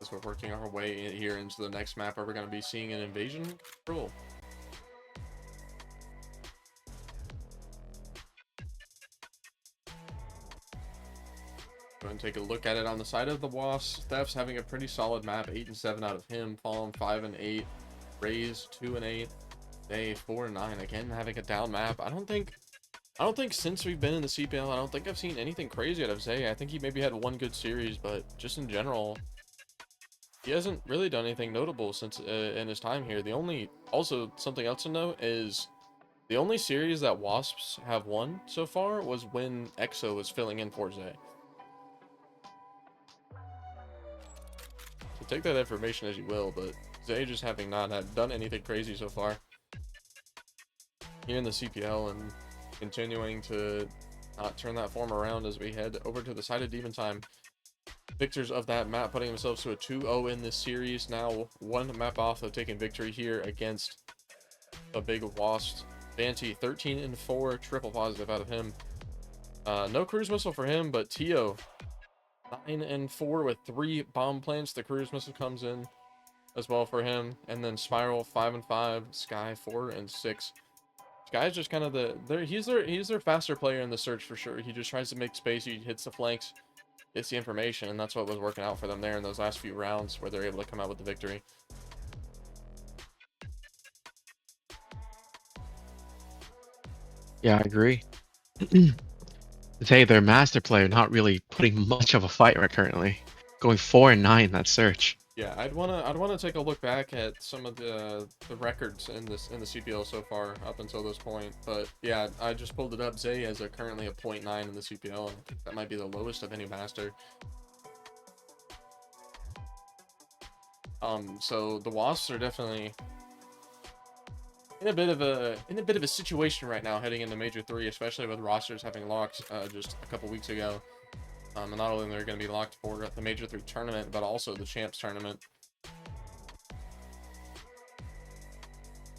As we're working our way in here into the next map, where we're going to be seeing an invasion control. Go ahead and take a look at it on the side of the Wasps. Thefts having a pretty solid map, 8 and 7 out of him. Fallen 5 and 8. Raze 2 and 8. Day 4 and 9. Again, having a down map. I don't think since we've been in the CPL, I don't think I've seen anything crazy out of Zay. I think he maybe had 1 good series, but just in general, he hasn't really done anything notable since in his time here. The only, also something else to note is the only series that Wasps have won so far was when EXO was filling in for Zay. So take that information as you will, but Zay just having not done anything crazy so far here in the CPL, and continuing to not turn that form around as we head over to the side of Demon Time. Victors of that map putting themselves to a 2-0 in this series. Now 1 map off of taking victory here against a big Wasp. Vanty 13 and 4, triple positive out of him. No cruise missile for him, but Tio 9 and 4 with 3 bomb plants. The cruise missile comes in as well for him, and then Spiral 5 and 5, Sky 4 and 6. Sky's just kind of he's their faster player in the search for sure. He just tries to make space. He hits the flanks it's the information, and that's what was working out for them there in those last few rounds where they're able to come out with the victory. Yeah, I agree. Hey, their master player not really putting much of a fight right currently. Going 4-9 that search. Yeah, I'd wanna take a look back at some of the records in the CPL so far up until this point. But yeah, I just pulled it up. Zay is currently a 0.9 in the CPL, and I think that might be the lowest of any master. So the Wasps are definitely in a bit of a situation right now heading into Major 3, especially with rosters having locked just a couple weeks ago. And not only are they going to be locked for the Major 3 tournament, but also the Champs tournament. So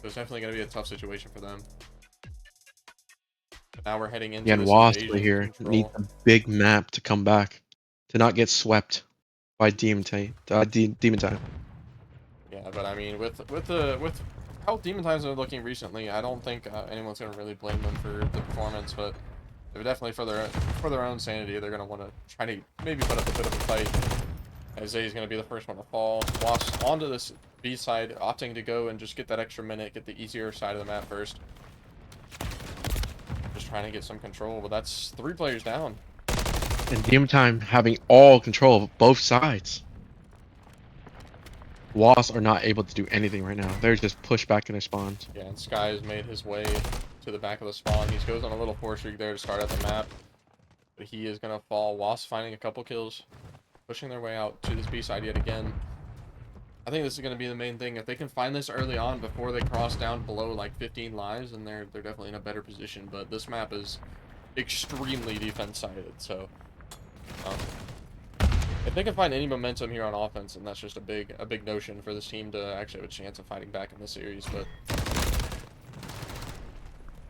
it's definitely going to be a tough situation for them. But now we're heading into And this Wasp invasion here control. need a big map to come back, to not get swept by Demon Time. Yeah, but I mean, with how Demon Times are looking recently, I don't think anyone's going to really blame them for the performance, but they're definitely for their own sanity. They're going to want to try to maybe put up a bit of a fight. As Zay is going to be the first one to fall. Wasps onto this B side, opting to go and just get that extra minute, get the easier side of the map first. Just trying to get some control, but that's 3 players down. And Demon Time having all control of both sides. Wasps are not able to do anything right now. They're just pushed back in their spawns. Yeah, and Sky has made his way to the back of the spawn. He goes on a little 4 streak there to start out the map. But he is going to fall. Wasps finding a couple kills, pushing their way out to this B side yet again. I think this is going to be the main thing. If they can find this early on before they cross down below like 15 lives, then they're definitely in a better position. But this map is extremely defense-sided, so if they can find any momentum here on offense, and that's just a big notion for this team to actually have a chance of fighting back in this series. But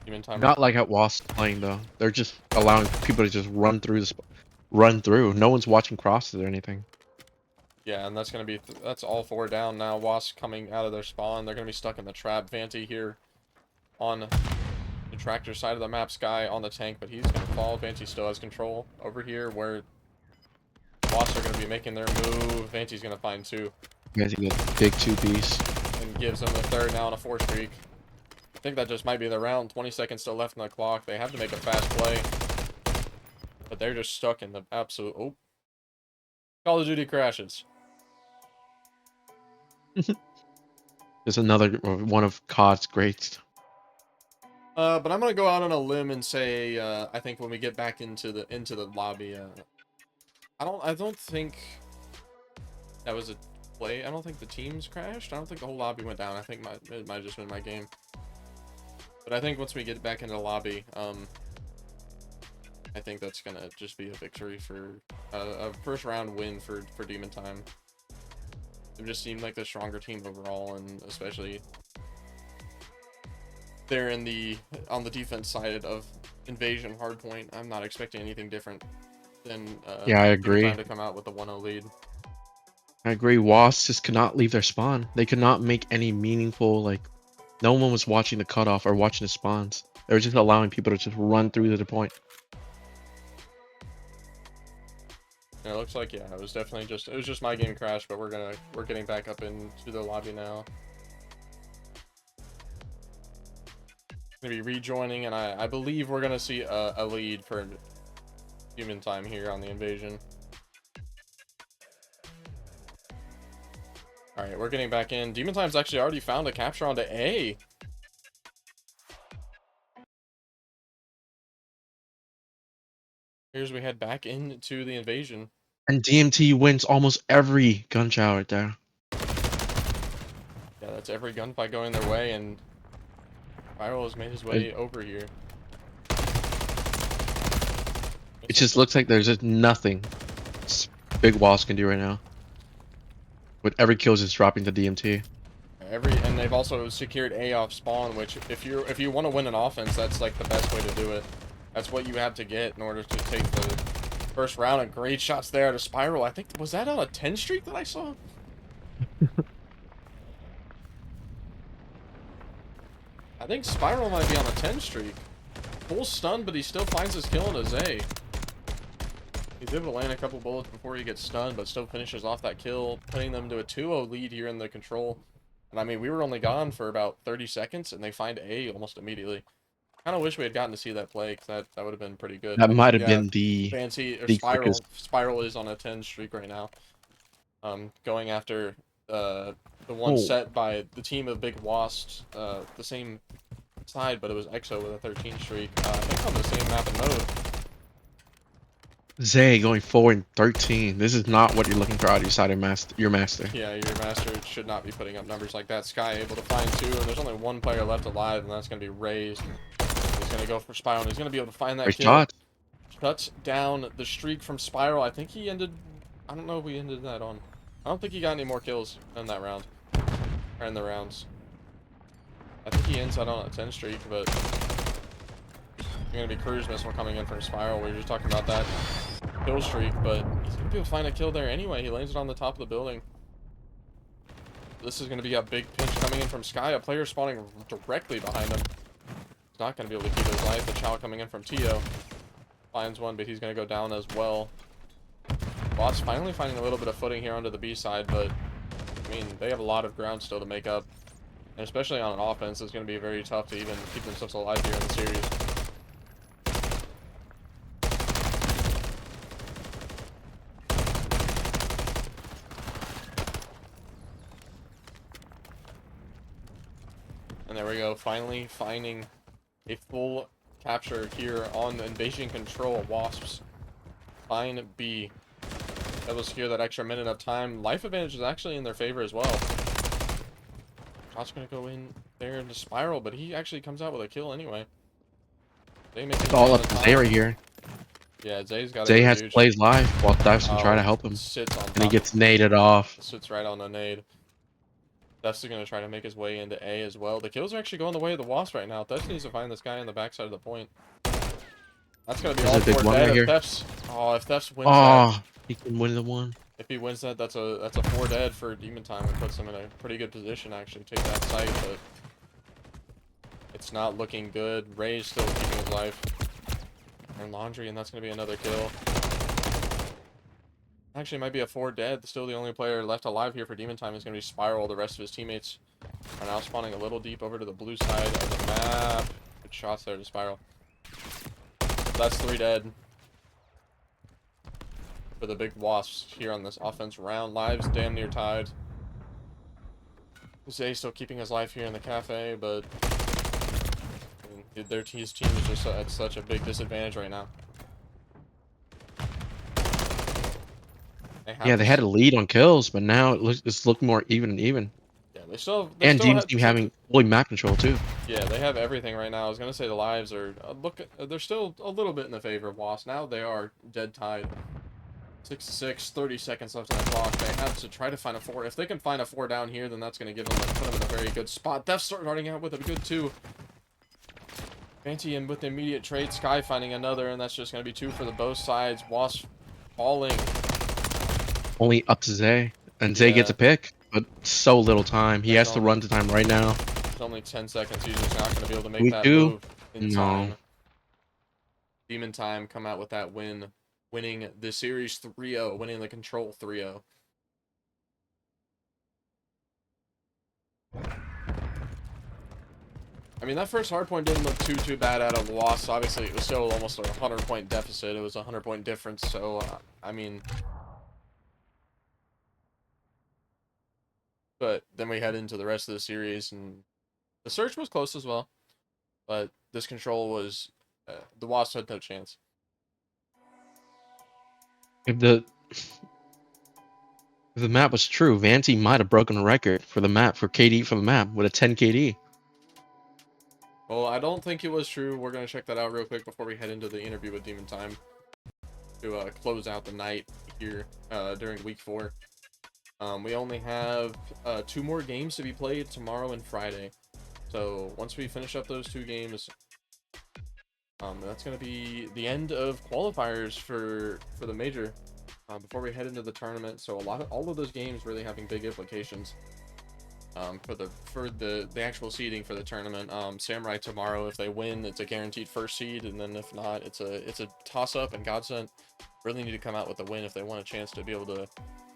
Demon Time, Not like how Wasps playing though. They're just allowing people to just run through run through. No one's watching crosses or anything. yeah, and that's gonna be that's all 4 down now. Wasps coming out of their spawn. They're gonna be stuck in the trap. Vanty here on the tractor side of the map. Sky on the tank, but he's gonna fall. Vanty still has control over here where Wasps are gonna be making their move. Vanty's gonna find 2 You guys get big 2Bs. and gives them the 3rd now on a 4 streak. I think that just might be the round. 20 seconds still left on the clock. They have to make a fast play, but they're just stuck in the absolute. Oh, Call of Duty crashes. There's another one of COD's greats. But I'm gonna go out on a limb and say I think when we get back into the lobby, I don't think that was a play. I don't think the teams crashed. I don't think the whole lobby went down. I think it might have just been my game. But I think once we get back into the lobby, I think that's gonna just be a victory for a first round win for Demon Time. It just seemed like the stronger team overall, and especially they're on the defense side of Invasion Hardpoint. I'm not expecting anything different than Yeah, I agree. Demon Time to come out with a 1-0 lead. I agree. Wasps just could not leave their spawn. They could not make any meaningful, like, no one was watching the cutoff or watching the spawns. They were just allowing people to just run through to the point. And it looks like, yeah, it was just my game crash, but we're getting back up into the lobby now. Gonna be rejoining, and I believe we're gonna see a lead for Demon Time here on the Invasion. All right, we're getting back in. Demon Time's actually already found a capture onto A. Here's we head back into the Invasion. And DMT wins almost every gun chow right there. Yeah, that's every gunfight going their way, and Viral has made his way over here. It just looks like there's just nothing Big Wasp can do right now. With every kill just dropping to DMT. And they've also secured A off spawn, which if you want to win an offense, that's like the best way to do it. That's what you have to get in order to take the first round. And great shots there to Spiral. I think, was that on a 10 streak that I saw? I think Spiral might be on a 10 streak. Full stun, but he still finds his kill in a Zay. He's He's able to land a couple bullets before he gets stunned, but still finishes off that kill, putting them to a 2-0 lead here in the control. And I mean, we were only gone for about 30 seconds, and they find A almost immediately. Kind of wish we had gotten to see that play, because that would have been pretty good. That might have Yeah, been Fancy or the quickest. Spiral is on a 10 streak right now. Going after the one Oh. set by the team of Big Wasps, the same side, but it was EXO with a 13 streak. I think on the same map and mode. Zay going 4 and 13. This is not what you're looking for out of your side of your master. Yeah, your master should not be putting up numbers like that. Sky able to find 2, and there's only one player left alive, and that's going to be Raised. He's going to go for Spiral, and he's going to be able to find that Great kill. shot. Cuts down the streak from Spiral. I think he ended... I don't know if we ended that on. I don't think he got any more kills in that round. Or in the rounds. I think he ends that on a 10 streak, but... You're going to be Cruise Missile coming in from Spiral. We were just talking about that kill streak, but he's going to be able to find a kill there anyway. He lands it on the top of the building. This is going to be a big pinch coming in from Sky. A player spawning directly behind him. He's not going to be able to keep his life. The Chow coming in from Tio. Finds one, but he's going to go down as well. Wasps finally finding a little bit of footing here onto the B side, but I mean, they have a lot of ground still to make up. And especially on an offense, it's going to be very tough to even keep themselves alive here in the series. And there we go, finally finding a full capture here on Invasion Control. Wasps find B. Able to secure that extra minute of time. Life advantage is actually in their favor as well. Shot's gonna go in there into Spiral, but he actually comes out with a kill anyway. They make It's all up to Zay right here. Yeah, Zay's got Zay has to play his live while Dives can try to help him. Sits on top. And he gets naded off. Sits right on the nade. Thefts going to try to make his way into A as well. The kills are actually going the way of the Wasp right now. Thefts needs to find this guy on the backside of the point. That's going to be There's all a big for one dead. right here. If Thefts wins that, Oh, he can win the one. if he wins that, that's a 4 dead for Demon Time and puts him in a pretty good position actually to take that site, but it's not looking good. Ray's still keeping his life. And Laundry, and that's going to be another kill. Actually, it might be a 4 dead. Still the only player left alive here for Demon Time is going to be Spiral. The rest of his teammates are now spawning a little deep over to the blue side of the map. Good shots there to Spiral. That's 3 dead for the Big Wasps here on this offense round. Lives damn near tied. Zay still keeping his life here in the cafe, but his team is just at such a big disadvantage right now. Yeah, they had a lead on kills, but now it's looking more even and even. Yeah, they still And Demon's team having fully map control too. Yeah, they have everything right now. I was gonna say the lives are they're still a little bit in the favor of Wasps. Now they are dead tied. 6-6, 30 seconds left on the clock. They have to try to find a 4. If they can find a 4 down here, then that's gonna put them in a very good spot. Theft starting out with a good 2. Fancy in with the immediate trade. Sky finding another, and that's just gonna be 2 for the both sides. Wasp falling. Only up to Zay. And Zay gets a pick, but so little time. He has to run to time right now. It's only 10 seconds. He's just not going to be able to make that move in time. Demon Time come out with that win, winning the series 3-0, winning the control 3-0. I mean, that first hardpoint didn't look too bad out of Wasps. Obviously, it was still almost a 100-point deficit. It was a 100-point difference. So, I mean... But then we head into the rest of the series, and the search was close as well. But this control was... the Wasps had no chance. If the map was true, Vanty might have broken a record for the map, for KD for the map, with a 10 KD. Well, I don't think it was true. We're going to check that out real quick before we head into the interview with Demon Time to close out the night here during week 4. We only have 2 more games to be played tomorrow and Friday. So once we finish up those 2 games, that's going to be the end of qualifiers for the major before we head into the tournament. So all of those games really having big implications for the actual seeding for the tournament. Samurai tomorrow, if they win, it's a guaranteed first seed, and then if not, it's a toss up and Godsent. really need to come out with a win if they want a chance to be able to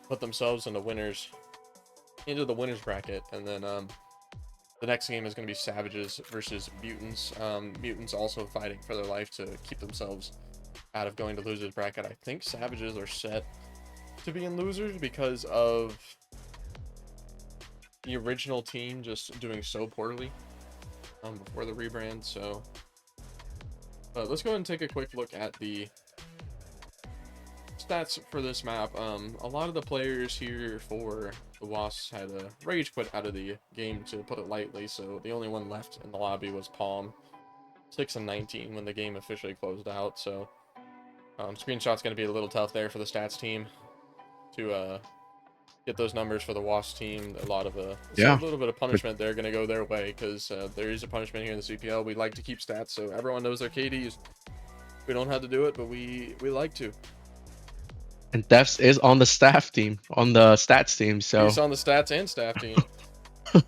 put themselves into the winners bracket. And then the next game is going to be Savages versus Mutants. Mutants also fighting for their life to keep themselves out of going to losers bracket. I think Savages are set to be in losers because of the original team just doing so poorly before the rebrand. So let's go ahead and take a quick look at the stats for this map. A lot of the players here for the Wasps had a rage quit out of the game, to put it lightly, so the only one left in the lobby was Palm, 6-19 when the game officially closed out. So screenshot's going to be a little tough there for the stats team to get those numbers for the Wasps team. A lot of a Yeah. little bit of punishment there going to go their way, because there is a punishment here in the CPL. We like to keep stats so everyone knows their KDs. We don't have to do it, but we like to. And Defs is on the staff team, on the stats team, so He's on the stats and staff team. it's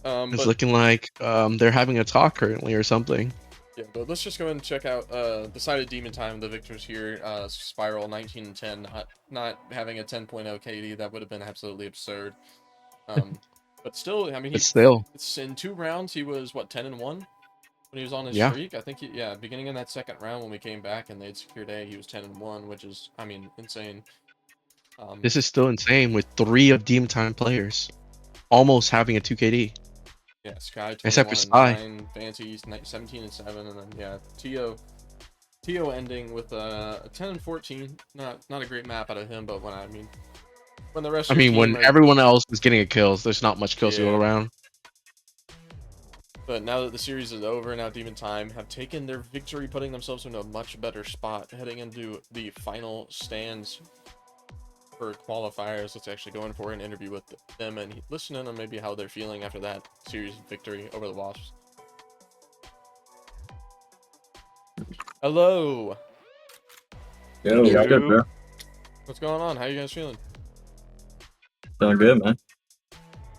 But looking like they're having a talk currently or something. yeah, but let's just go ahead and check out the side of Demon Time. The victors here, Spiral 19-10, not having a 10.0 KD. That would have been absolutely absurd. But still, I mean, But still, it's in 2 rounds. He was what, 10-1 when he was on his yeah. streak. I think beginning in that second round when we came back and they'd secured A, he was 10-1, which is, I mean, insane. This is still insane with 3 of Demon Time players almost having a 2KD. Yeah, Sky Except for 21-9, Fancy 17-7, and then yeah, Tio ending with a 10-14. Not a great map out of him, but when the rest I of your mean, team when everyone else is getting a kills, there's not much kills to go Yeah. around. But now that the series is over, now Demon Time have taken their victory, putting themselves in a much better spot heading into the final stands for qualifiers. Let's actually go in for an interview with them and listen in on maybe how they're feeling after that series victory over the Wasps. Hello. Yo, what's good, bro? What's going on? How you guys feeling? Feeling good, man.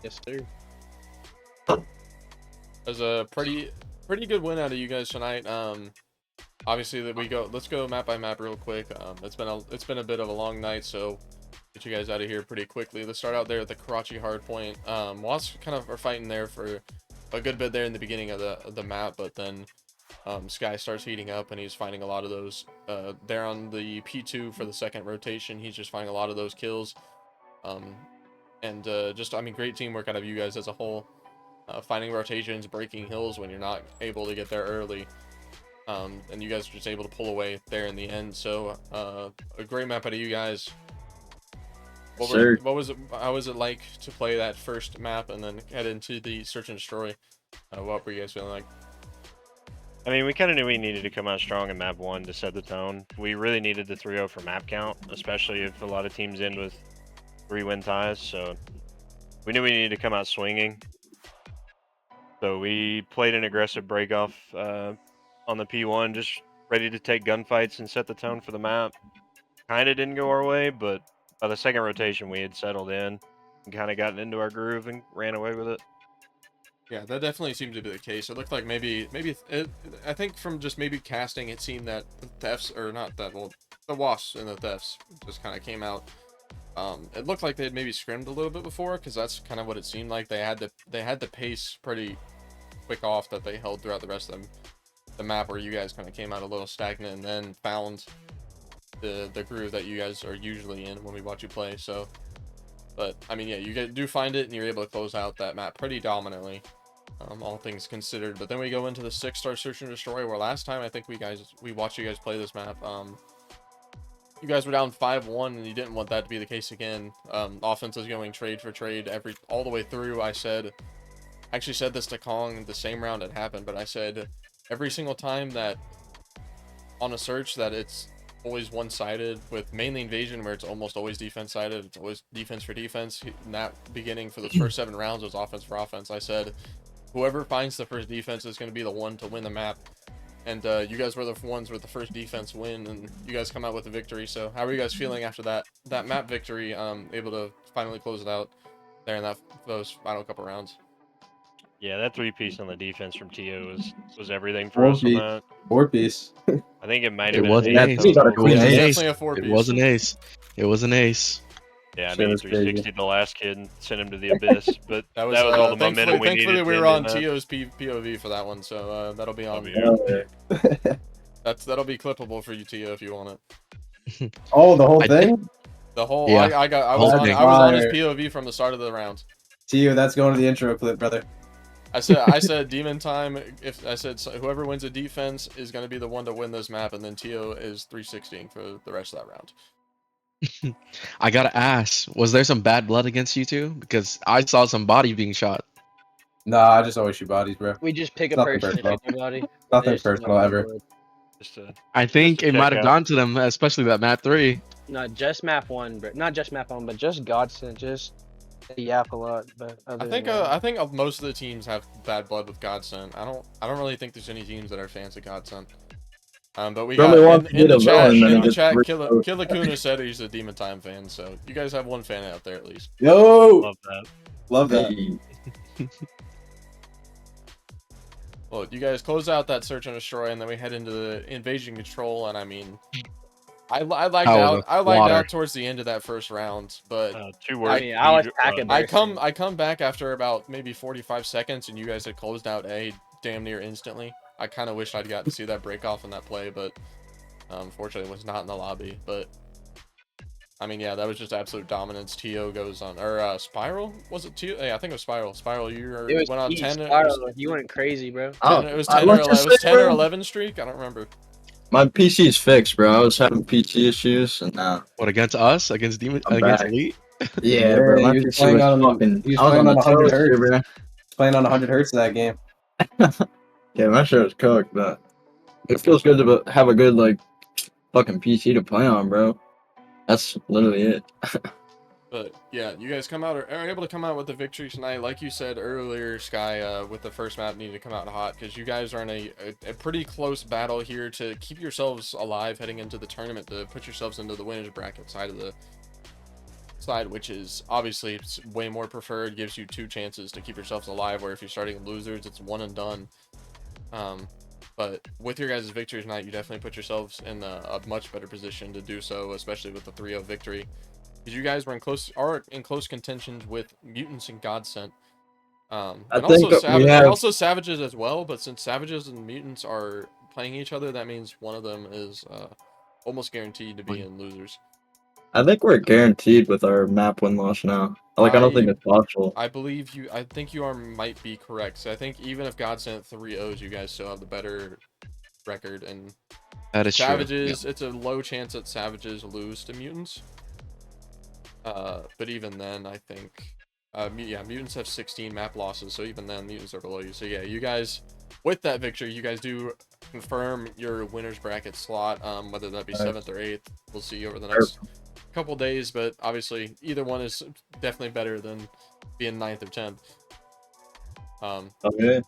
Yes, sir. It was a pretty good win out of you guys tonight. Obviously let's go map by map real quick. It's been a bit of a long night, so get you guys out of here pretty quickly. Let's start out there at the Karachi hardpoint. Wasps kind of are fighting there for a good bit there in the beginning of the map, but then Sky starts heating up and he's finding a lot of those there on the P2 for the second rotation. He's just finding a lot of those kills. And just, I mean, great teamwork out of you guys as a whole. Finding rotations, breaking hills when you're not able to get there early. And you guys are just able to pull away there in the end. So a great map out of you guys. How was it like to play that first map and then head into the search and destroy? What were you guys feeling like? I mean, we kind of knew we needed to come out strong in map 1 to set the tone. We really needed the 3-0 for map count, especially if a lot of teams end with 3-win ties. So we knew we needed to come out swinging. So we played an aggressive break off on the P1, just ready to take gunfights and set the tone for the map. Kind of didn't go our way, but by the second rotation, we had settled in and kind of gotten into our groove and ran away with it. Yeah, that definitely seemed to be the case. It looked like I think from just maybe casting, it seemed that the thefts, or not that, well, the Wasps and the thefts just kind of came out. It looked like they had maybe scrimmed a little bit before, because that's kind of what it seemed like. They had the pace pretty quick off that they held throughout the rest of the map, where you guys kind of came out a little stagnant and then found the groove that you guys are usually in when we watch you play. So, but I mean, yeah, you do find it and you're able to close out that map pretty dominantly, all things considered. But then we go into the 6-star search and destroy, where last time I think we watched you guys play this map. You guys were down 5-1 and you didn't want that to be the case again. Offense is going trade for trade all the way through. I actually said this to Kong the same round it happened, but I said every single time that on a search that it's always one-sided, with mainly invasion where it's almost always defense-sided. It's always defense for defense. In that beginning for the first 7 rounds was offense for offense. I said whoever finds the first defense is going to be the one to win the map. And you guys were the ones with the first defense win, and you guys come out with the victory. So how are you guys feeling after that map victory, able to finally close it out there in those final couple rounds? Yeah, that 3-piece on the defense from TO was everything for us on that. 4-piece. I think it might It have been. was an Yeah, ace. he got a It was clean an ace. ace. Definitely a 4-piece. It was an ace. It was an ace. Yeah, I Shit mean, was 360 crazy. the last kid and sent him to the abyss. But That was, all the thankfully, momentum we thankfully needed. we to were end on in that. Tio's POV for that one, so that'll be on. Yeah. That'll be clippable for you, Tio, if you want it. Oh, the whole I thing? The whole Yeah, I whole was on thing. I was on his Fire. POV from the start of the round. To you, that's going to the intro clip, brother. I said demon time. If I said whoever wins a defense is gonna be the one to win this map, and then Tio is 360 for the rest of that round. I gotta ask, was there some bad blood against you two? Because I saw some body being shot. Nah, I just always shoot bodies, bro. We just pick a Nothing person and personal. shoot everybody. Nothing There's no personal bad ever. blood. Just to, I think to it might check have out. gone to them, especially that map 3. Not just map 1, but not just map 1, but just Godson. Just they yap a lot. But other than that, I think most of the teams have bad blood with Godsent. I don't really think there's any teams that are fans of Godsent. But we Probably got wants to in get the a chat. villain, then In he the gets chat, ripped out. Kilakuna said he's a Demon Time fan. So you guys have one fan out there at least. Yo, Love that. love that. Hey. Well, you guys close out that search and destroy, and then we head into the invasion control. And I mean, I lagged was out. I lagged slaughter. out towards the end of that first round, but 2 I words. mean, I was packing. I come back after about maybe 45 seconds, and you guys had closed out A damn near instantly. I kind of wish I'd got to see that break off in that play, but unfortunately it was not in the lobby. But I mean, yeah, that was just absolute dominance. Tio goes on, or Spiral, was it Tio? Yeah, I think it was Spiral. Spiral, you It was went on 10. You went crazy, bro. It was 10 or 11. It was 10 or 11 streak. I don't remember. My PC's fixed, bro. I was having PC issues, and now What, against us? Against Demon? I'm Against back. Elite? yeah, bro. My he was PC playing was on- fucking. he was I was playing on on the 100 toast, hertz. bro. Playing on 100 hertz of that game. Yeah, my shit was cooked, but it feels good to have a good like fucking PC to play on, bro. That's literally it. But yeah, you guys are able to come out with the victory tonight. Like you said earlier, Sky, with the first map needing to come out hot because you guys are in a pretty close battle here to keep yourselves alive heading into the tournament, to put yourselves into the winners bracket side of the side, which is obviously way more preferred, gives you 2 chances to keep yourselves alive, where if you're starting losers, it's 1 and done. But with your guys' victory tonight, you definitely put yourselves in a much better position to do so, especially with the 3-0 victory. Because you guys were in close contentions with Mutants and Godsent. And also Savages as well, but since Savages and Mutants are playing each other, that means one of them is almost guaranteed to be in losers. I think we're guaranteed with our map win loss now. Like I don't think it's possible. I think you might be correct. So I think even if Godsent 3-0s, you guys still have the better record. And That is Savages, true. it's a low chance that Savages lose to Mutants. But even then, I think, Mutants have 16 map losses, so even then, Mutants are below you. So yeah, you guys, with that victory, you guys do confirm your winners bracket slot, whether that be 7th or 8th. We'll see over the next couple days, but obviously, either one is definitely better than being 9th or 10th. Okay.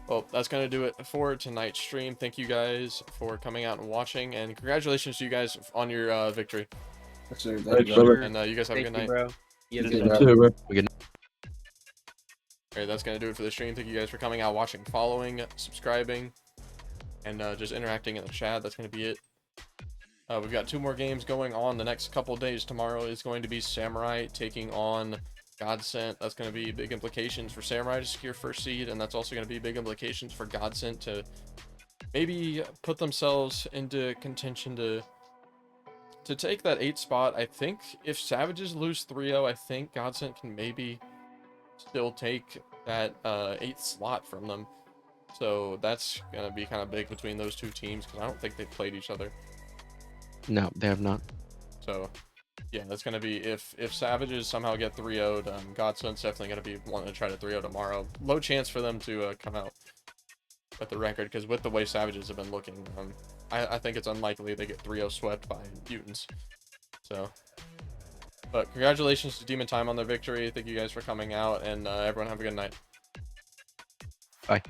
Well, that's going to do it for tonight's stream. Thank you guys for coming out and watching, and congratulations to you guys on your victory. Sure, Thanks, brother. And you guys have a good night. bro. You have a You good night. too, bro. Alright, that's going to do it for the stream. Thank you guys for coming out, watching, following, subscribing, and just interacting in the chat. That's going to be it. We've got 2 more games going on the next couple days. Tomorrow is going to be Samurai taking on Godsent. That's going to be big implications for Samurai to secure first seed, and that's also going to be big implications for Godsent to maybe put themselves into contention to take that 8th spot. I think if Savages lose 3-0, I think Godsent can maybe still take that 8th slot from them. So that's going to be kind of big between those 2 teams, because I don't think they've played each other. No, they have not. So yeah, that's going to be, if Savages somehow get 3-0'd, Godsent's definitely going to be wanting to try to 3-0 tomorrow. Low chance for them to come out with the record, because with the way Savages have been looking, I think it's unlikely they get 3-0 swept by Mutants. So, but congratulations to Demon Time on their victory. Thank you guys for coming out, and everyone have a good night. Bye.